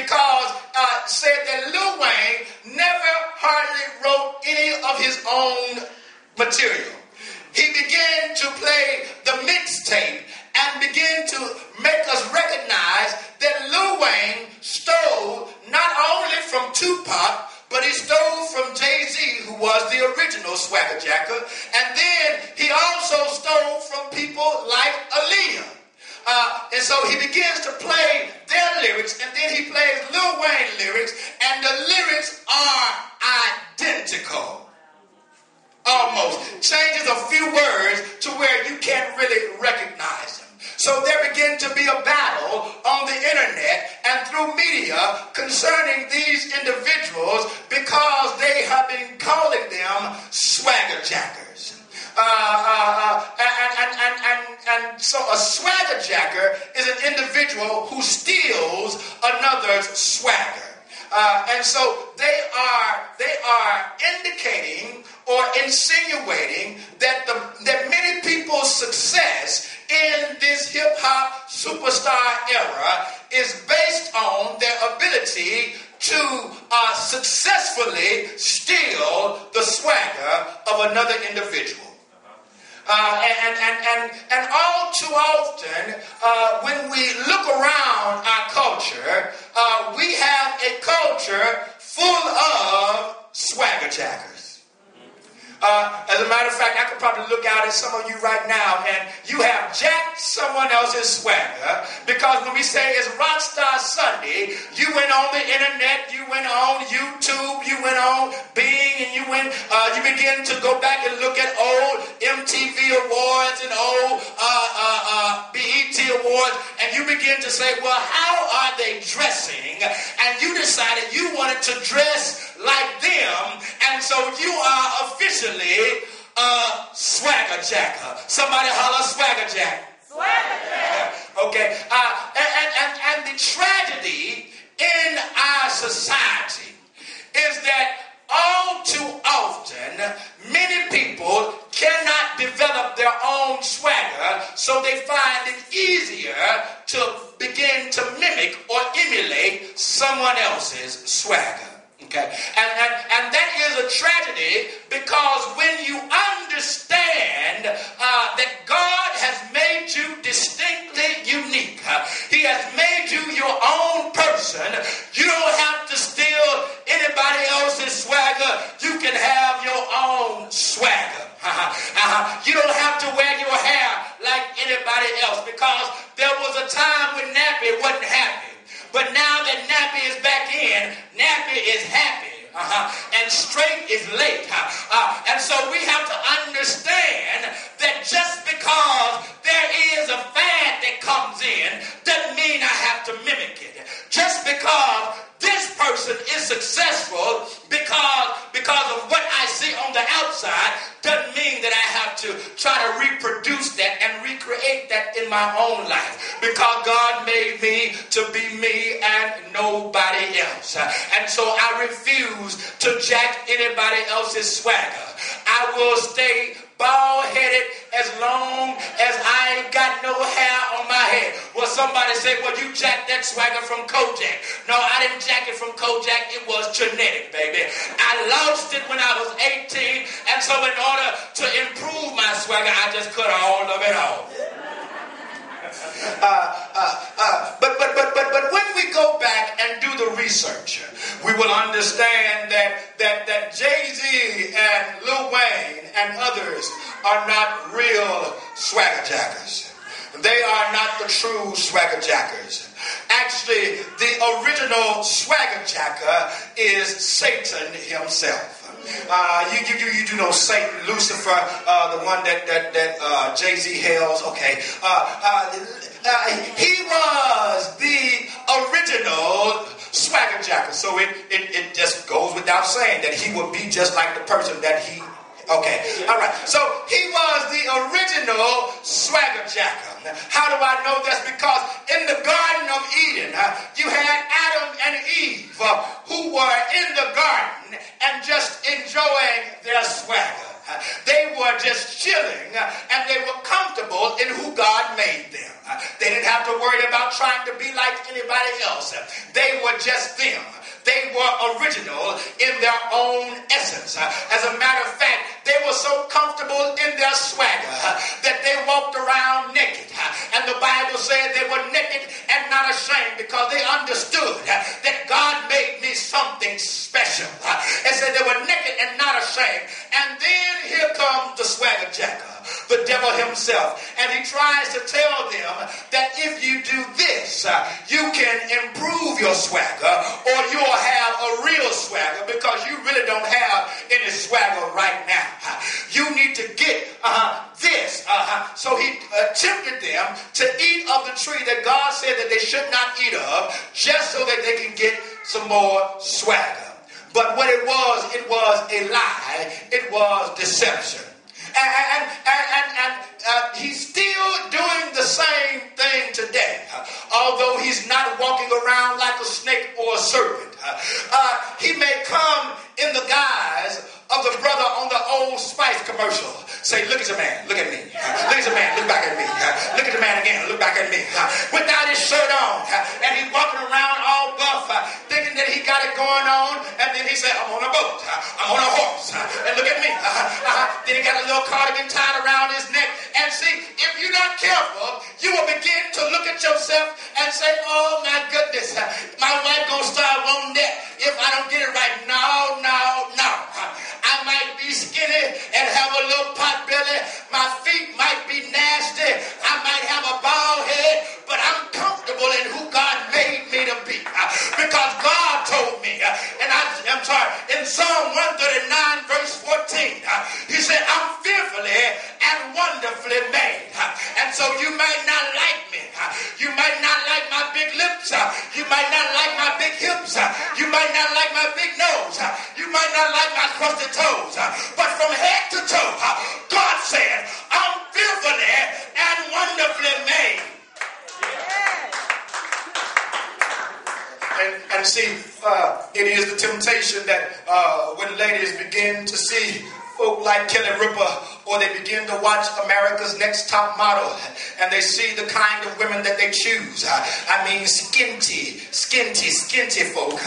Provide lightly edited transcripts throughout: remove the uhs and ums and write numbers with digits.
because said that Lil Wayne never hardly wrote any of his own material. He began to play the mixtape and began to make us recognize that Lil Wayne stole not only from Tupac, but he stole from Jay-Z, who was the original Swagga Jacked, and then he also stole from people like Aaliyah. And so he begins to play their lyrics, and then he plays Lil Wayne lyrics, and the lyrics are identical. Almost. Changes a few words to where you can't really recognize them. So there began to be a battle on the internet and through media concerning these individuals because they have been calling them Swagga Jackers. And so a Swagga Jacker is an individual who steals another's swagger. And so they are indicating or insinuating that many people's success in this hip-hop superstar era is based on their ability to successfully steal the swagger of another individual. And all too often, when we look around our culture, we have a culture full of swagger jackers. As a matter of fact, I could probably look out at some of you right now and you have jacked someone else's swagger, because when we say it's Rockstar Sunday, you went on the internet, you went on YouTube, you went on Bing, and you begin to go back and look at old MTV awards and old BET awards, and you begin to say, well, how are they dressing? And you decided you wanted to dress like them, and so you are officially a Swagga Jacker. Somebody holler Swagga Jack. Swagga Jack. Okay. And the tragedy in our society is that all too often many people cannot develop their own swagger, so they find it easier to begin to mimic or emulate someone else's swagger. Okay, and that is a tragedy, because when you understand that God has made you distinctly unique, He has made you your own person, you don't have to steal anybody else's swagger. You can have your own swagger. You don't have to wear your hair like anybody else, because there was a time when nappy wasn't happy. But now that nappy is back in, nappy is happy. And straight is late. And so we have to understand that just because there is a fad that comes in doesn't mean I have to mimic it. Just because this person is successful because of what I see on the outside doesn't mean that I have to try to reproduce that and recreate that in my own life, because God made me to be me and nobody else. And so I refuse to jack anybody else's swagger. I will stay bald-headed as long as I ain't got no hair on my head. Well, somebody say, well, you jacked that swagger from Kojak. No, I didn't jack it from Kojak. It was genetic, baby. I lost it when I was 18, and so in order to improve my swagger, I just cut all of it off. But when we go back and do the research, we will understand that Jay-Z and Lil Wayne and others are not real swagger jackers. They are not the true swagger jackers. Actually, the original swagger jacker is Satan himself. You do know Satan, Lucifer, the one that Jay-Z hails. Okay, he was the original swagger jacker. So it just goes without saying that he would be just like the person that he. Okay, all right. So he was the original swagger jacker. How do I know this? Because in the Garden of Eden, you had Adam and Eve who were in the garden and just enjoying their swagger. They were just chilling and they were comfortable in who God made them. They didn't have to worry about trying to be like anybody else. They were just them. They were original in their own essence. As a matter of fact, they were so comfortable in their swagger that they walked around naked. And the Bible said they were naked and not ashamed because they understood that God made me something special. It said they were naked and not ashamed. And then here comes the swagger jacker, the devil himself. And he tries to tell them that if you do this, you can improve your swagger, or you'll have a real swagger, because you really don't have any swagger right now. You need to get this. So he tempted them to eat of the tree that God said that they should not eat of, just so that they can get some more swagger. But what it was a lie. It was deception. And he's still doing the same thing today. Although he's not walking around like a snake or a serpent. He may come in the guise of the brother on the Old Spice commercial. Say, look at your man, look at me. Look at your man, look back at me. Look at the man again, look back at me. Without his shirt on. And he's walking around all buff, thinking that he got it going on. And then he said, I'm on a boat. I'm on a horse. And look at me. Then he got a little cardigan tied around his neck. And see, if you're not careful, you will begin to look at yourself and say, oh my goodness, my wife gonna start wanting that if I don't get it right. No. I might be skinny and have a little pot belly. My feet might be nasty. I might have a bald head, but I'm comfortable in who God made me to be. Because God told me, and I'm sorry, in Psalm 139 verse 14, he said, I'm fearfully and wonderfully made. And so you might not like me. You might not like my big lips. You might not like my big hips. You might not like my big nose. You might not like my crusty toes. But from head to toe, God said, I'm fearfully and wonderfully made. And see, it is the temptation that when ladies begin to see folk like Kelly Ripa, or they begin to watch America's Next Top Model, and they see the kind of women that they choose. I mean, skinty folk.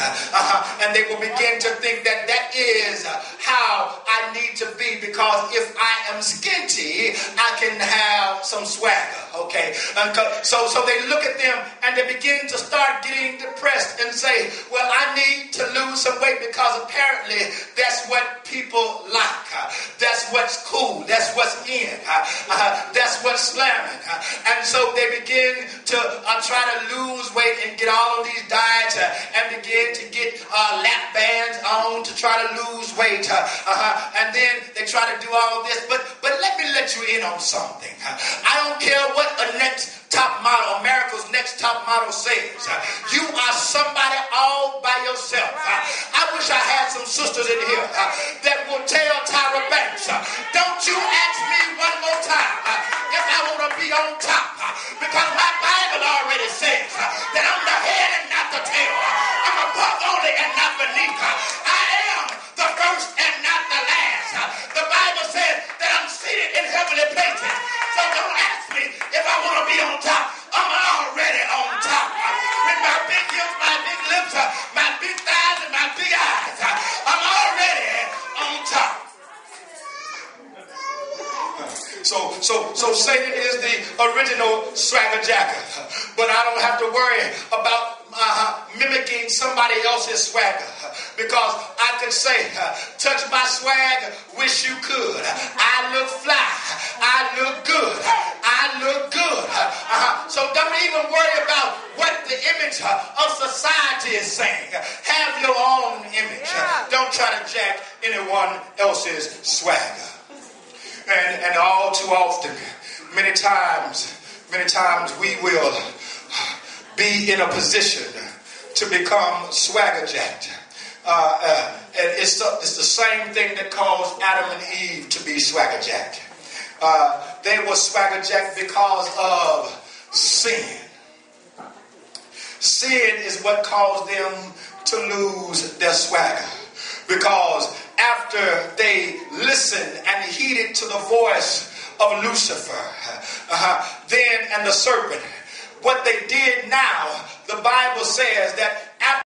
And they will begin to think that that is how I need to be, because if I am skinty, I can have some swagger. Okay, so they look at them and they begin to start getting depressed and say, well, I need to lose some weight because apparently that's what people like. That's what's cool. That's what's in. That's what's slamming. And so they begin to try to lose weight and get all of these diets and begin to get lap bands on to try to lose weight. And then they try to do all of this. But let me let you in on something. I don't care what a next top model, America's Next Top Model says. You are somebody all by yourself. I wish I had some sisters in here that will tell Tyra Banks, don't you ask me one more time if I want to be on top, because my Bible already says that I'm the head and not the tail. I'm above only and not beneath. I am the first and not the last. The Bible says that I'm seated in heavenly places. So don't ask me if I want to be on top. I'm already on top. With my big hips, my big lips, my big thighs, and my big eyes, I'm already on top. So Satan is the original swagger jacker. But I don't have to worry about mimicking somebody else's swagger, because I could say, touch my swag, wish you could. I look fly. I look good. I look good. So don't even worry about what the image of society is saying. Have your own image. Don't try to jack anyone else's swagger. And all too often, many times we will be in a position to become swagger jacked. And it's the same thing that caused Adam and Eve to be swagger jacked. They were swagger jacked because of sin. Sin is what caused them to lose their swagger. Because after they listened and heeded to the voice of Lucifer, then and the serpent, what they did now, the Bible says that